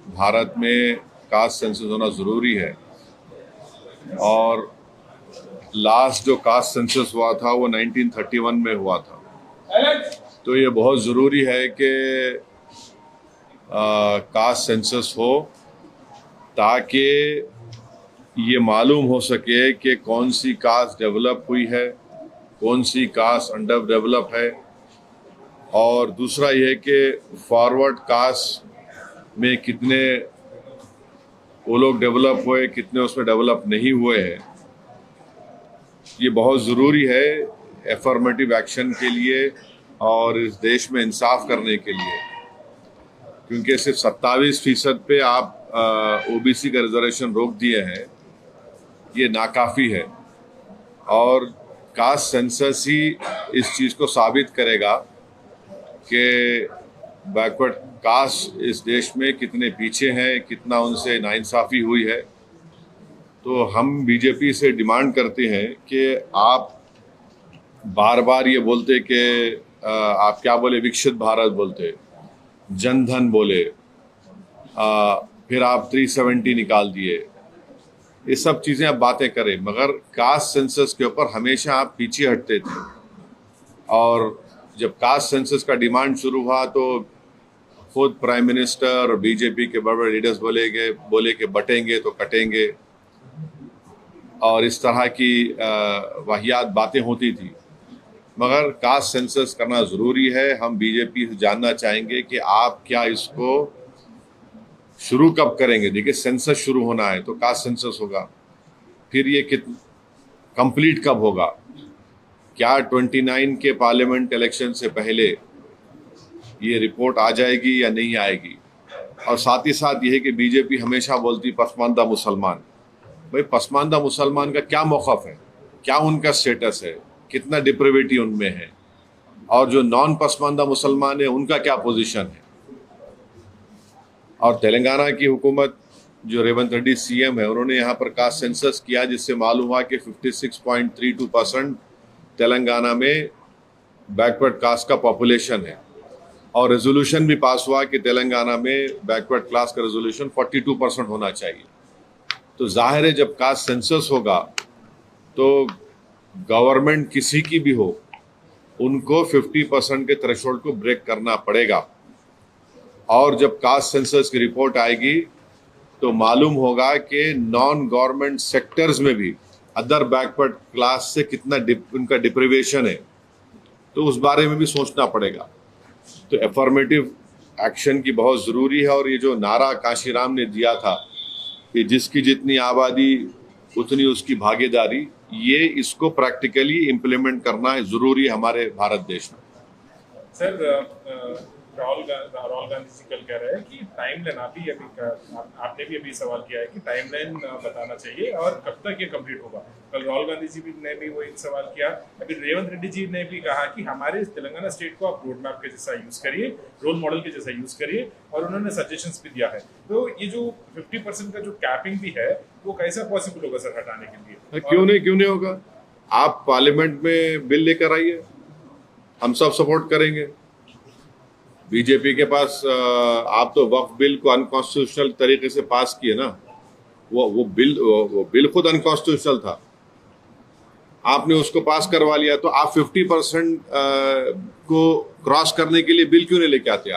भारत में caste census होना ज़रूरी है। और लास्ट जो कास्ट सेंसस हुआ था वो 1931 में हुआ था। तो ये बहुत ज़रूरी है कि कास्ट सेंसस हो ताकि ये मालूम हो सके कि कौन सी कास्ट डेवलप हुई है, कौन सी कास्ट अंडर डेवलप है। और दूसरा ये कि फॉरवर्ड कास्ट में कितने वो लोग डेवलप हुए, कितने उसमें डेवलप नहीं हुए हैं। ये बहुत ज़रूरी है एफर्मेटिव एक्शन के लिए और इस देश में इंसाफ करने के लिए, क्योंकि सिर्फ 27% पे आप ओबीसी का रिजर्वेशन रोक दिए हैं, ये नाकाफ़ी है। और कास्ट सेंसस ही इस चीज़ को साबित करेगा कि बैकवर्ड कास्ट इस देश में कितने पीछे हैं, कितना उनसे नाइंसाफ़ी हुई है। तो हम बीजेपी से डिमांड करते हैं कि आप बार बार ये बोलते कि आप क्या बोले, विकसित भारत बोलते, जनधन बोले, फिर आप 370 निकाल दिए, ये सब चीज़ें आप बातें करें, मगर कास्ट सेंसस के ऊपर हमेशा आप पीछे हटते थे। और जब कास्ट सेंसस का डिमांड शुरू हुआ तो खुद प्राइम मिनिस्टर और बीजेपी के बड़े बड़े लीडर्स बोले कि बटेंगे तो कटेंगे, और इस तरह की वाहियात बातें होती थी। मगर कास्ट सेंसस करना ज़रूरी है। हम बीजेपी से जानना चाहेंगे कि आप क्या इसको शुरू कब करेंगे। देखिए, सेंसस शुरू होना है तो कास्ट सेंसस होगा, फिर ये कंप्लीट कब होगा, क्या 29 के पार्लियामेंट इलेक्शन से पहले ये रिपोर्ट आ जाएगी या नहीं आएगी। और साथ ही साथ ये है कि बीजेपी हमेशा बोलती पसमानदा मुसलमान। भाई, पसमानदा मुसलमान का क्या मौक़िफ़ है, क्या उनका स्टेटस है, कितना डिप्रेविटी उनमें है, और जो नॉन पसमानदा मुसलमान है उनका क्या पोजीशन है। और तेलंगाना की हुकूमत, जो रेवंत रेड्डी सीएम है, उन्होंने यहाँ पर कास्ट सेंसस किया, जिससे मालूम हुआ कि 56.32% तेलंगाना में बैकवर्ड कास्ट का पॉपुलेशन है। और रेजोल्यूशन भी पास हुआ कि तेलंगाना में बैकवर्ड क्लास का रेजोल्यूशन 42% होना चाहिए। तो जाहिर है जब कास्ट सेंसस होगा तो गवर्नमेंट किसी की भी हो, उनको 50% के थ्रेशोल्ड को ब्रेक करना पड़ेगा। और जब कास्ट सेंसस की रिपोर्ट आएगी तो मालूम होगा कि नॉन गवर्नमेंट सेक्टर्स में भी अदर बैकवर्ड क्लास से कितना उनका डिप्रिवेशन है, तो उस बारे में भी सोचना पड़ेगा। तो एफर्मेटिव एक्शन की बहुत ज़रूरी है। और ये जो नारा काशीराम ने दिया था कि जिसकी जितनी आबादी उतनी उसकी भागीदारी, ये इसको प्रैक्टिकली इम्प्लीमेंट करना है ज़रूरी है हमारे भारत देश में। सर, राहुल गांधी जी कल कह रहे हैं कि टाइमलाइन, आपने भी अभी सवाल किया है कि टाइमलाइन बताना चाहिए और कब तक ये कंप्लीट होगा। कल राहुल गांधी जी ने भी वही सवाल किया। अभी रेवंत रेड्डी जी ने भी कहा कि हमारे तेलंगाना स्टेट को आप रोड मैप के जैसा यूज करिए, रोल मॉडल के जैसा यूज करिए, और उन्होंने सजेशंस भी दिया है। तो ये जो 50% का जो कैपिंग भी है वो कैसा पॉसिबल होगा सर हटाने के लिए? क्यों नहीं होगा। आप पार्लियामेंट में बिल लेकर आइए, हम सब सपोर्ट करेंगे। बीजेपी के पास आप तो वक्फ बिल को अनकॉन्स्टिट्यूशनल तरीके से पास किए ना, वो बिल खुद अनकॉन्स्टिट्यूशनल था, आपने उसको पास करवा लिया। तो आप 50% को क्रॉस करने के लिए बिल क्यों नहीं लेके आते?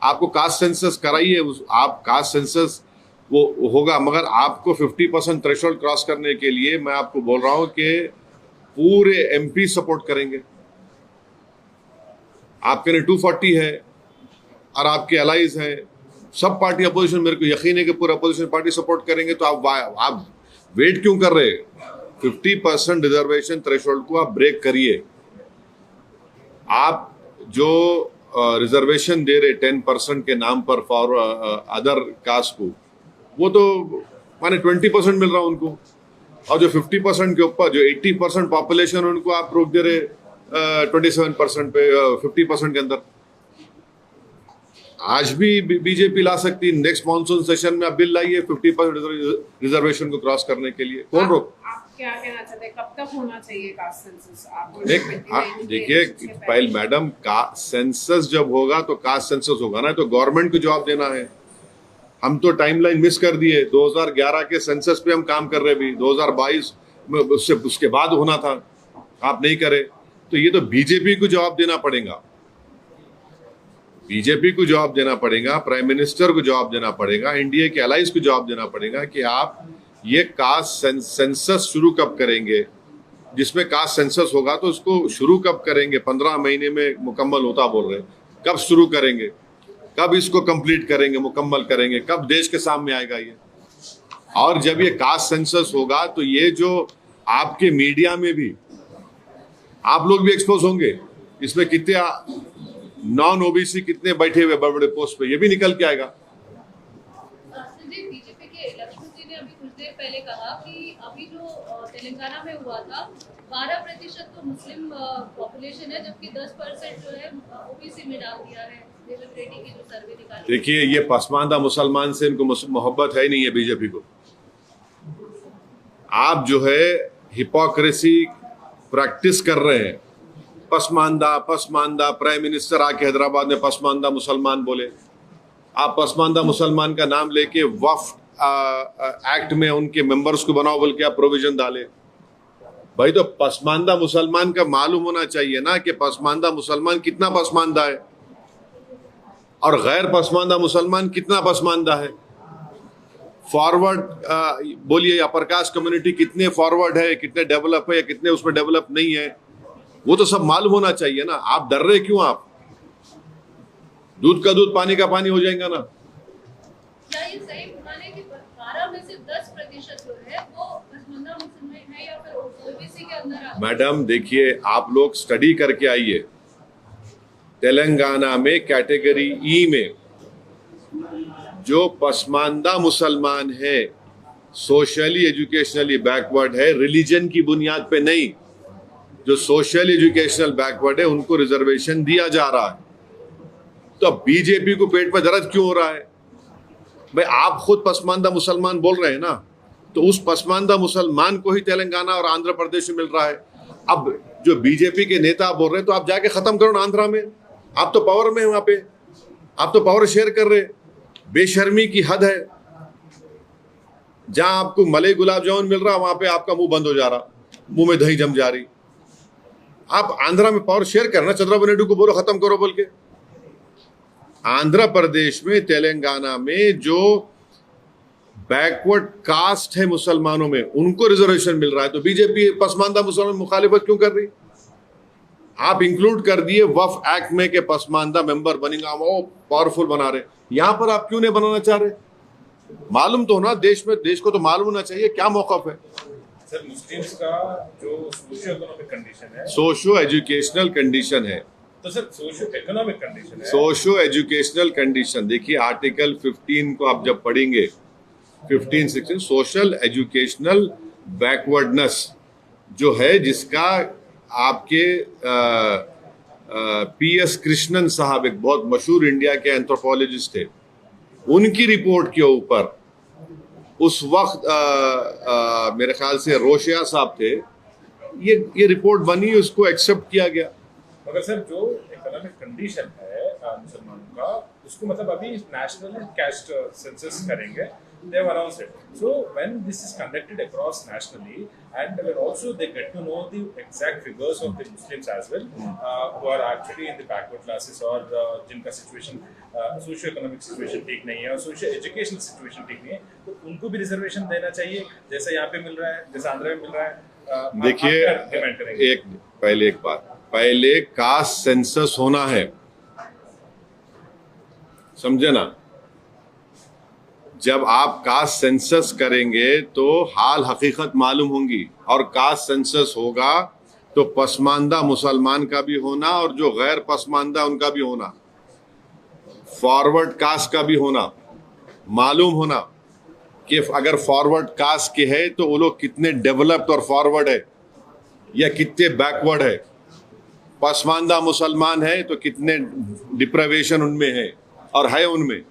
आपको कास्ट सेंसस कराइए, आप कास्ट सेंसस वो होगा, मगर आपको 50% थ्रेशोल्ड क्रॉस करने के लिए मैं आपको बोल रहा हूं कि पूरे एमपी सपोर्ट करेंगे। आपके लिए 240 है और आपके अलाइज हैं, सब पार्टी अपोजिशन, मेरे को यकीन है कि पूरा अपोजिशन पार्टी सपोर्ट करेंगे। तो आप वेट क्यों कर रहे? 50% रिजर्वेशन थ्रेशोल्ड को आप ब्रेक करिए। आप जो रिजर्वेशन दे रहे 10% के नाम पर फॉर अदर कास्ट को, वो तो माने 20% मिल रहा उनको, और जो 50% के ऊपर जो 80% पॉपुलेशन उनको आप रोक दे रहे 27% पे, 50% के अंदर। आज भी बीजेपी ला सकती, नेक्स्ट मॉनसून सेशन में आप बिल लाइए 50% रिजर्वेशन को क्रॉस करने के लिए, कौन रोक? आप क्या कहना चाहते हैं, कब तक होना चाहिए कास्ट सेंसस? देखिए पहले मैडम, सेंसस जब होगा तो कास्ट सेंसस होगा ना, तो गवर्नमेंट को जवाब देना है। हम तो टाइमलाइन मिस कर दिए। 2011 के सेंसस पे हम काम कर रहे भी, 2022 में उसके बाद होना था, आप नहीं करे। तो ये तो बीजेपी को जवाब देना पड़ेगा, बीजेपी को जवाब देना पड़ेगा, प्राइम मिनिस्टर को जवाब देना पड़ेगा, इंडिया के अलाइज को जवाब देना पड़ेगा कि आप ये कास्ट सेंसस शुरू कब करेंगे। जिसमें कास्ट सेंसस होगा तो उसको शुरू कब करेंगे, 15 महीने में मुकम्मल होता बोल रहे, कब शुरू करेंगे, कब इसको कंप्लीट करेंगे, मुकम्मल करेंगे, कब देश के सामने आएगा ये। और जब ये कास्ट सेंसस होगा तो ये जो आपके मीडिया में भी आप लोग भी एक्सपोज होंगे, इसमें कितने नॉन ओबीसी कितने बैठे हुए बड़े बड़े पोस्ट पे, ये भी निकल के आएगा। बीजेपी के लक्ष्मण जी ने अभी कुछ देर पहले कहा कि अभी जो तेलंगाना में हुआ था 12% तो मुस्लिम पॉपुलेशन है, जबकि 10% जो है ओबीसी में डाल दिया है। देवेंद्र रेड्डी की जो सर्वे निकाली, देखिए ये पसमानदा मुसलमान से इनको मोहब्बत है नहीं है बीजेपी को। आप जो है हिपोक्रेसी प्रैक्टिस कर रहे हैं। पसमानदा पसमानदा, प्राइम मिनिस्टर आके हैदराबाद में पसमानदा मुसलमान बोले। आप पसमानदा मुसलमान का नाम लेके वक्फ एक्ट में उनके मेंबर्स को बनाओ बोल के आप प्रोविजन डाले। भाई तो पसमानदा मुसलमान का मालूम होना चाहिए ना कि पसमानदा मुसलमान कितना पसमानदा है और गैर पसमानदा मुसलमान कितना पसमानदा है। फॉरवर्ड बोलिए अपर कास्ट कम्युनिटी कितने फॉरवर्ड है, कितने डेवलप है या कितने उसमें डेवलप नहीं है, वो तो सब मालूम होना चाहिए ना। आप डर रहे क्यों? आप दूध का दूध पानी का पानी हो जाएगा ना। क्या ये सही माने कि 12 में से 10% जो है वो पसमानदा मुसलमान है या फिर ओबीसी के अंदर आता है? मैडम देखिए, आप लोग स्टडी करके आइए। तेलंगाना में कैटेगरी ई में जो पसमानदा मुसलमान है, सोशली एजुकेशनली बैकवर्ड है, रिलीजन की बुनियाद पे नहीं, जो सोशल एजुकेशनल बैकवर्ड है उनको रिजर्वेशन दिया जा रहा है। तो अब बीजेपी को पेट में दर्द क्यों हो रहा है? भाई आप खुद पसमानदा मुसलमान बोल रहे हैं ना, तो उस पसमानदा मुसलमान को ही तेलंगाना और आंध्र प्रदेश में मिल रहा है। अब जो बीजेपी के नेता बोल रहे हैं तो आप जाके खत्म करो ना आंध्रा में, आप तो पावर में है वहां पे, आप तो पावर शेयर कर रहे। बेशर्मी की हद है। जहां आपको मलाई गुलाब जामुन मिल रहा वहां पे आपका मुंह बंद हो जा रहा, मुंह में दही जम जा रही। आप आंध्रा में पावर शेयर करना, चंद्रबाबू नायडू को बोलो खत्म करो बोल के। आंध्र प्रदेश में तेलंगाना में जो बैकवर्ड कास्ट है मुसलमानों में उनको रिजर्वेशन मिल रहा है, तो बीजेपी पसमानदा मुसलमान मुखालिफत क्यों कर रही? आप इंक्लूड कर दिए वक्फ एक्ट में के पसमानदा मेंबर बनेगा, वो पावरफुल बना रहे। यहां पर आप क्यों नहीं बनाना चाह रहे? मालूम तो ना देश में, देश को तो मालूम होना चाहिए क्या मौक़िफ़ है। सर मुस्लिम्स का जो सोशियो इकोनॉमिक कंडीशन है, सोशो एजुकेशनल कंडीशन है, तो सर सोशियो इकोनॉमिक कंडीशन है, सोशो एजुकेशनल कंडीशन देखिए आर्टिकल 15 को आप जब पढ़ेंगे, 15-16 सोशल एजुकेशनल बैकवर्डनेस जो है, जिसका आपके PS कृष्णन साहब एक बहुत मशहूर इंडिया के एंथ्रोपोलॉजिस्ट थे, उनकी रिपोर्ट के ऊपर उस वक्त मेरे ख्याल से रोशिया साहब थे, ये रिपोर्ट बनी, उसको एक्सेप्ट किया गया। मगर सर जो इकोनॉमिक कंडीशन है मुसलमानों का, उसको मतलब अभी नेशनल कास्ट सेंसस करेंगे, they have announced it. So when this is conducted across nationally, and when also they get to know the exact figures of the Muslims as well, who are actually in the backward classes or जिनका situation socio-economic situation ठीक नहीं है और socio-educational situation ठीक नहीं है, तो उनको भी रिजर्वेशन देना चाहिए जैसा यहाँ पे मिल रहा है, जैसा आंध्र में मिल रहा है। देखिए एक बात, पहले कास्ट सेंसस होना है, समझे ना। जब आप कास्ट सेंसस करेंगे तो हाल हकीकत मालूम होंगी, और कास्ट सेंसस होगा तो पसमानदा मुसलमान का भी होना और जो गैर पसमानदा उनका भी होना, फॉरवर्ड कास्ट का भी होना, मालूम होना कि अगर फॉरवर्ड कास्ट के है तो वो लोग कितने डेवलप्ड और फॉरवर्ड है या कितने बैकवर्ड है। पसमानदा मुसलमान है तो कितने डिप्रावेशन उनमें है और है उनमें,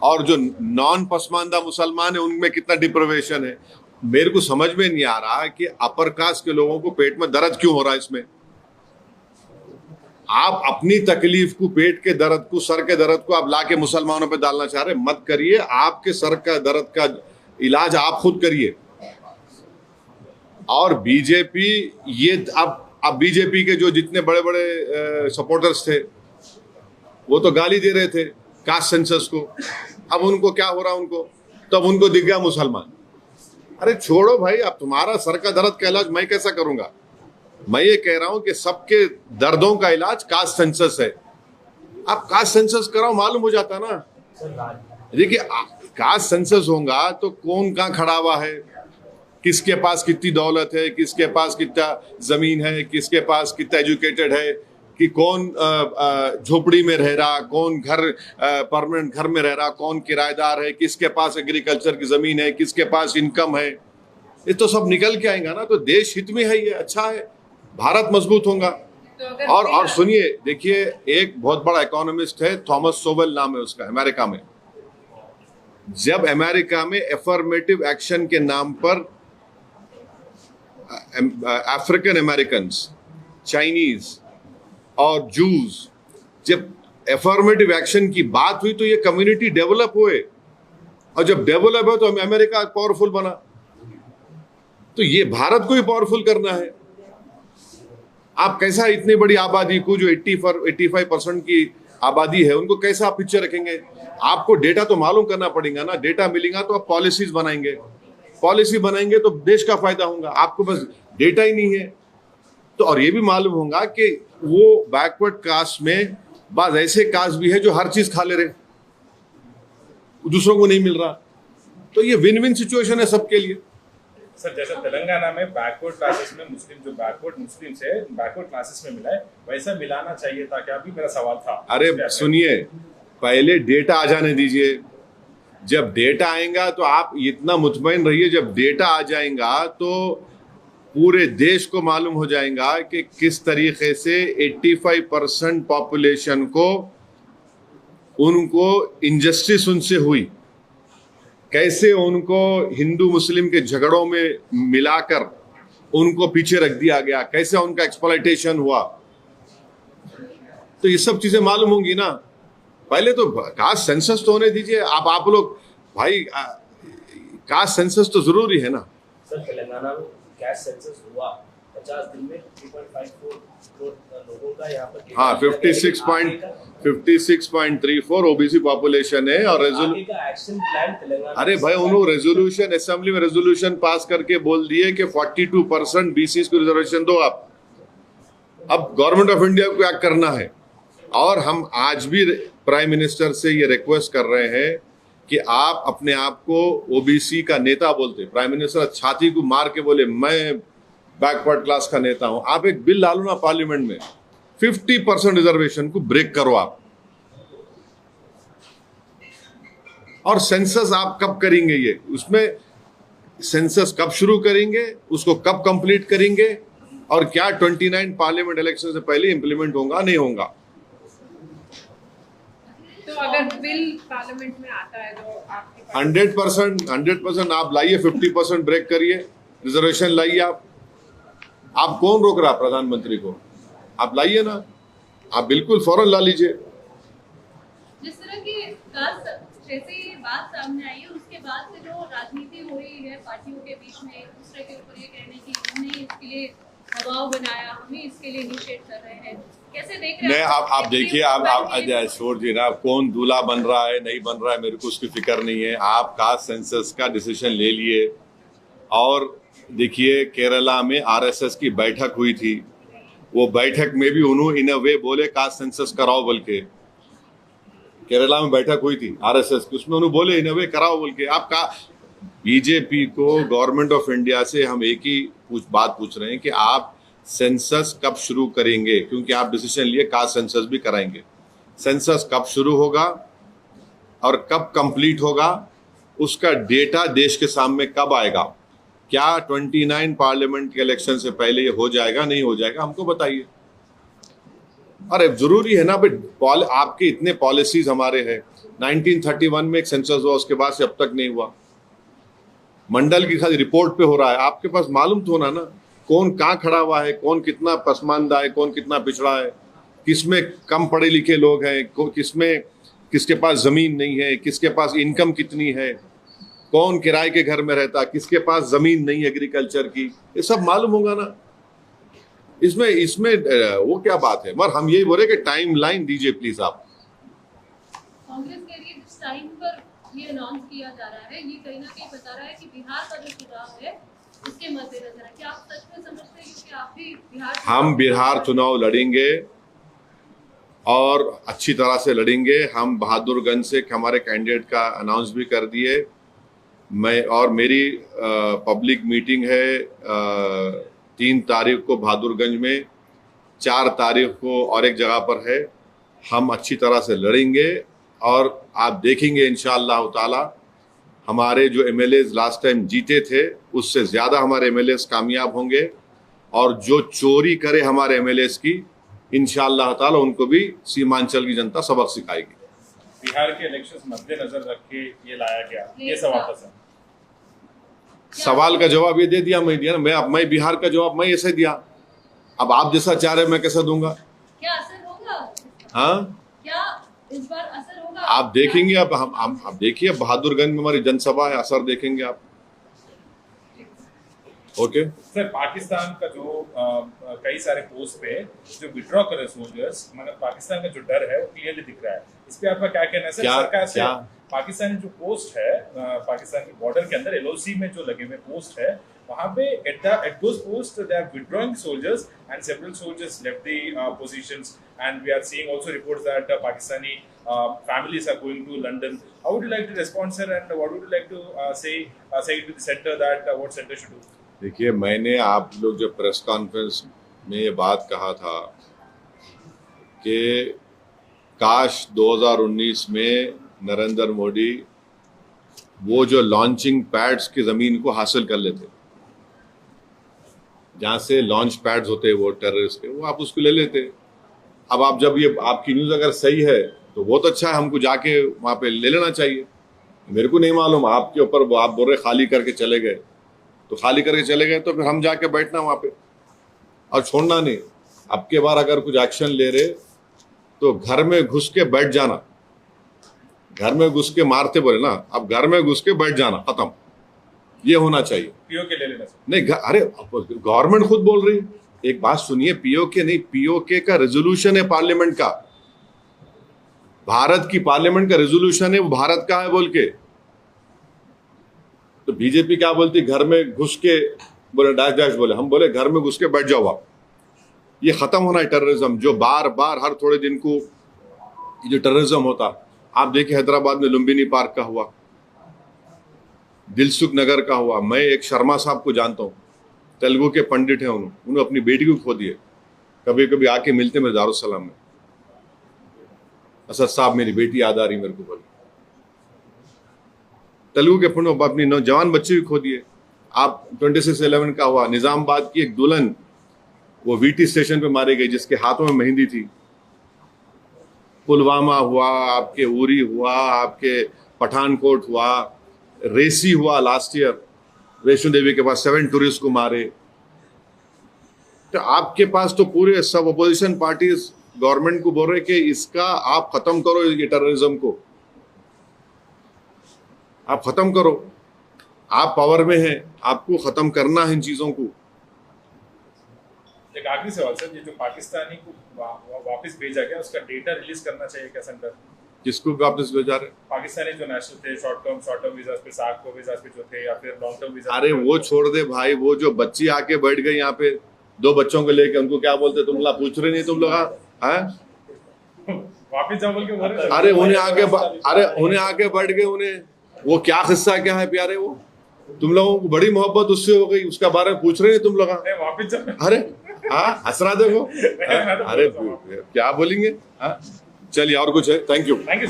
और जो नॉन पसमानदा मुसलमान है उनमें कितना डिप्रावेशन है। मेरे को समझ में नहीं आ रहा है कि अपर कास्ट के लोगों को पेट में दर्द क्यों हो रहा है इसमें। आप अपनी तकलीफ को, पेट के दर्द को, सर के दर्द को आप लाके मुसलमानों पे डालना चाह रहे, मत करिए। आपके सर का दर्द का इलाज आप खुद करिए। और बीजेपी, ये अब बीजेपी के जो जितने बड़े बड़े सपोर्टर्स थे वो तो गाली दे रहे थे कास्ट सेंसस को। अब उनको क्या हो रहा, उनको तब उनको दिख गया मुसलमान। अरे छोड़ो भाई, अब तुम्हारा सर का दर्द का इलाज मैं कैसा करूंगा? मैं ये कह रहा हूं कि सबके दर्दों का इलाज कास्ट सेंसस है। आप कास्ट सेंसस कराओ, मालूम हो जाता ना। देखिए, कास्ट सेंसस होगा तो कौन कहाँ खड़ा हुआ है, किसके पास कितनी दौलत है, किसके पास कितना जमीन है, किसके पास कितना एजुकेटेड है, कि कौन झोपड़ी में रह रहा, कौन घर परमानेंट घर में रह रहा, कौन किराएदार है, किसके पास एग्रीकल्चर की जमीन है, किसके पास इनकम है। ये तो सब निकल के आएगा ना। तो देश हित में है, ये अच्छा है, भारत मजबूत होगा। तो और सुनिए, देखिए, एक बहुत बड़ा इकोनॉमिस्ट है, थॉमस सोवेल नाम है उसका, अमेरिका में। जब अमेरिका में एफर्मेटिव एक्शन के नाम पर अफ्रीकन अमेरिकन, चाइनीज और जूस, जब एफर्मेटिव एक्शन की बात हुई तो ये कम्युनिटी डेवलप हुए, और जब डेवलप हो तो अमेरिका पावरफुल बना। तो ये भारत को ही पावरफुल करना है। आप कैसा इतनी बड़ी आबादी को, जो 85% की आबादी है, उनको कैसा आप पिक्चर रखेंगे? आपको डेटा तो मालूम करना पड़ेगा ना। डेटा मिलेगा तो आप पॉलिसीज बनाएंगे, पॉलिसी बनाएंगे तो देश का फायदा होगा। आपको बस डेटा ही नहीं है तो, और ये भी मालूम होगा कि वो बैकवर्ड कास्ट में बाज ऐसे कास्ट भी है जो हर चीज खा ले रहे, दूसरों को नहीं मिल रहा। तो ये विन विन सिचुएशन है सबके लिए। सर, जैसा तेलंगाना में बैकवर्ड क्लासेस में मुस्लिम, जो बैकवर्ड मुस्लिम्स है बैकवर्ड क्लासेस में मिला है, वैसा मिलाना चाहिए था क्या? भी मेरा सवाल था। अरे सुनिए, पहले डेटा आ जाने दीजिए। जब डेटा आएगा तो आप इतना मुतमईन रहिए, जब डेटा आ जाएगा तो पूरे देश को मालूम हो जाएगा कि किस तरीके से 85% पॉपुलेशन को, उनको इनजस्टिस उनसे हुई, कैसे उनको हिंदू मुस्लिम के झगड़ों में मिलाकर उनको पीछे रख दिया गया, कैसे उनका एक्सप्लॉयटेशन हुआ। तो ये सब चीजें मालूम होंगी ना। पहले तो कास्ट सेंसस तो होने दीजिए। आप लोग भाई, कास्ट सेंसस तो जरूरी है ना। सर, तेलंगाना में कास्ट सेंसस हुआ 50 दिन में 3.54 करोड़ लोगों का यहाँ पर। हाँ, 56.34 ओबीसी पॉपुलेशन है। और एक्शन प्लान तेलंगाना, अरे भाई, उन्होंने रेजोल्यूशन, असेंबली में रेजोल्यूशन पास करके बोल दिए कि 42% बीसी को रिजर्वेशन दो आप। अब गवर्नमेंट ऑफ इंडिया को क्या करना है। और हम आज भी प्राइम मिनिस्टर से ये रिक्वेस्ट कर रहे हैं कि आप अपने आप को ओबीसी का नेता बोलते। प्राइम मिनिस्टर छाती को मार के बोले, मैं बैकवर्ड क्लास का नेता हूं। आप एक बिल डालो ना पार्लियामेंट में, 50% रिजर्वेशन को ब्रेक करो आप। और सेंसस आप कब करेंगे? ये उसमें सेंसस कब शुरू करेंगे, उसको कब कंप्लीट करेंगे, और क्या 29 पार्लियामेंट इलेक्शन से पहले इंप्लीमेंट होगा, नहीं होगा? तो अगर बिल पार्लियामेंट में आता है तो आपके पास 100% आप लाइए, 50% ब्रेक करिए, रिजर्वेशन लाइए। आप कौन रोक रहा प्रधानमंत्री को? आप लाइए ना, आप बिल्कुल फौरन ला लीजिए। जिस तरह की जैसे ये बात सामने आई है, उसके बाद से जो राजनीति हो रही है पार्टियों के बीच में, एक दूसरे के ऊपर ये कहने की हमने इसके लिए दबाव बनाया, हमें इसके लिए इनिशिएट कर रहे हैं, कैसे देख रहे हैं? आप देखिए, आप छोड़ दिए ना, कौन दूल्हा बन रहा है नहीं बन रहा है, मेरे को उसकी फिक्र नहीं है। आप कास्ट सेंसस का डिसीजन ले लिए। और देखिए, केरला में आरएसएस की बैठक हुई थी। वो बैठक में भी उन्होंने इन अ वे बोले कास्ट सेंसस कराओ बोल के। केरला में बैठक हुई थी आरएसएस की, उसमें उन्होंने बोले इन अ वे कराओ बोल के। आपका बीजेपी को, गवर्नमेंट ऑफ इंडिया से हम एक ही बात पूछ रहे हैं कि आप सेंसस कब शुरू करेंगे, क्योंकि आप डिसीजन लिए कास्ट सेंसस भी कराएंगे। सेंसस कब शुरू होगा और कब कंप्लीट होगा, उसका डेटा देश के सामने कब आएगा? क्या 29 पार्लियामेंट के इलेक्शन से पहले ये हो जाएगा, नहीं हो जाएगा, हमको बताइए। अरे जरूरी है ना भाई, आपके इतने पॉलिसीज हमारे हैं। 1931 में एक सेंसस हुआ, उसके बाद से अब तक नहीं हुआ। मंडल की खाली रिपोर्ट पे हो रहा है। आपके पास मालूम तो होना ना, कौन कहाँ खड़ा हुआ है, कौन कितना पसमानदा है, कौन कितना पिछड़ा है। किसमें कम पढ़े लिखे लोग हैं, किसमें किसके पास ज़मीन नहीं है, किसके पास इनकम कितनी है, कौन किराए के घर में रहता, किसके पास ज़मीन नहीं एग्रीकल्चर की, ये सब मालूम होगा ना। इसमें इसमें वो क्या बात है। मगर हम यही बोल रहे कि टाइम लाइन दीजिए प्लीज आप। कांग्रेस कह रही है जिस टाइम पर ये अनाउंस किया जा रहा है, ये कहीं ना कहीं बता रहा है कि बिहार का जो चुनाव है उसके मद्देनजर है। क्या आप सच में समझते हैं कि आप भी बिहार हम बिहार चुनाव लड़ेंगे और अच्छी तरह से लड़ेंगे। हम बहादुरगंज से हमारे कैंडिडेट का अनाउंस भी कर दिए। मैं और मेरी पब्लिक मीटिंग है 3 तारीख को बहादुरगंज में, 4 तारीख को और एक जगह पर है। हम अच्छी तरह से लड़ेंगे और आप देखेंगे इंशाअल्लाह ताला हमारे जो एमएलएज लास्ट टाइम जीते थे उससे ज़्यादा हमारे एमएलएज कामयाब होंगे और जो चोरी करे हमारे एमएलएज की इंशाअल्लाह ताला उनको भी सीमांचल की जनता सबक सिखाएगी। बिहार के इलेक्शंस मद्देनजर रख के ये लाया गया, ये सवाल था सर। सवाल का जवाब ये दे दिया मैं दिया ना। मैं बिहार का जवाब मैं ऐसे दिया। अब आप जैसा चाह रहे मैं कैसा दूंगा? क्या असर होगा? हाँ, क्या इस बार असर होगा? आप देखेंगे। अब हम आप देखिए बहादुरगंज में हमारी जनसभा है, असर देखेंगे आप। ओके सर, पाकिस्तान का जो कई सारे पोस्ट पे जो विड्रॉ कर रहे सोल्जर्स, मतलब पाकिस्तान का जो डर है वो क्लियरली दिख रहा है। इस पे आपका क्या कहना है सर? सरकार से पाकिस्तानी जो पोस्ट है पाकिस्तान के बॉर्डर के अंदर एलओसी में जो लगे हुए पोस्ट है, वहां पे at those posts they are withdrawing soldiers and several soldiers left the positions, and we are seeing also reports that Pakistani families are going to London. How would you like to respond, sir, and what would you like to say to the center that what center should do? देखिए, मैंने आप लोग जो press conference में ये बात कहा था कि काश 2019 में नरेंद्र मोदी वो जो लॉन्चिंग पैड्स की ज़मीन को हासिल कर लेते, जहाँ से लॉन्च पैड्स होते हैं वो टेररिस्ट के, वो आप उसको ले लेते। अब आप जब ये आपकी न्यूज़ अगर सही है तो बहुत अच्छा है, हमको जाके वहाँ पे ले लेना चाहिए। मेरे को नहीं मालूम, आपके ऊपर आप बोल रहे खाली करके चले गए, तो खाली करके चले गए तो फिर हम जाके बैठना वहाँ पे और छोड़ना नहीं। अब के बार अगर कुछ एक्शन ले रहे तो घर में घुस के बैठ जाना। घर में घुस के मारते बोले ना, अब घर में घुस के बैठ जाना, खत्म। ये होना चाहिए। पीओके ले लेना सर। नहीं, अरे गवर्नमेंट खुद बोल रही है। एक बात सुनिए, पीओके नहीं, पीओके का रेजोल्यूशन है पार्लियामेंट का, भारत की पार्लियामेंट का रेजोल्यूशन है, वो भारत का है बोल के। तो बीजेपी क्या बोलती, घर में घुस के बोले डैश डैश बोले, हम बोले घर में घुस के बैठ जाओ आप। ये खत्म होना है टेररिज्म, जो बार बार हर थोड़े दिन को जो टेररिज्म होता। आप देखिए हैदराबाद में लुम्बिनी पार्क का हुआ, दिलसुख नगर का हुआ। मैं एक शर्मा साहब को जानता हूँ, तेलुगु के पंडित हैं, उन्होंने अपनी बेटी को खो दिए। कभी कभी आके मिलते मेरे दारुसलाम में, असद साहब मेरी बेटी याद आ रही मेरे को, बोले तेलुगु के पंडित अपनी नौजवान बच्चे भी खो दिए। आप 26/11 का हुआ, निजामाबाद की एक दुल्हन वो वीटी स्टेशन पे मारी गई जिसके हाथों में मेहंदी थी। पुलवामा हुआ, आपके उरी हुआ, आपके पठानकोट हुआ, रेसी हुआ लास्ट ईयर, वैष्णो देवी के पास 7 टूरिस्ट को मारे। तो आपके पास तो पूरे सब अपोजिशन पार्टीज गवर्नमेंट को बोल रहे कि इसका आप खत्म करो, ये टेररिज्म को आप खत्म करो। आप पावर में हैं, आपको खत्म करना है इन चीजों को। एक आखिरी सवाल सर, ये जो पाकिस्तानी को वापस भेजा गया उसका डेटा रिलीज करना चाहिए क्या सेंटर? किसको वापस भेजा रहे? पाकिस्तानी जो नेशनल थे, शॉर्ट टर्म वीजा पे, साग वीजा पे जो थे, या फिर लॉन्ग टर्म वीजा। अरे वो छोड़ दे भाई, वो जो बच्ची आके बैठ गई यहाँ पे 2 बच्चों को लेके, उनको क्या बोलते, तुम लोग पूछ रहे नहीं तुम लोग? हाँ, वापस जाओ बोल के बोल रहे। अरे उन्हें आके बैठ गए। उन्हें वो क्या किस्सा क्या है प्यारे, वो तुम लोगों को बड़ी मोहब्बत उससे हो गई, उसका बारे में पूछ रहे नहीं तुम लोग? वापस जाओ। अरे हाँ, हंसना देखो। अरे क्या बोलेंगे? हाँ, चलिए और कुछ है? Thank you sir.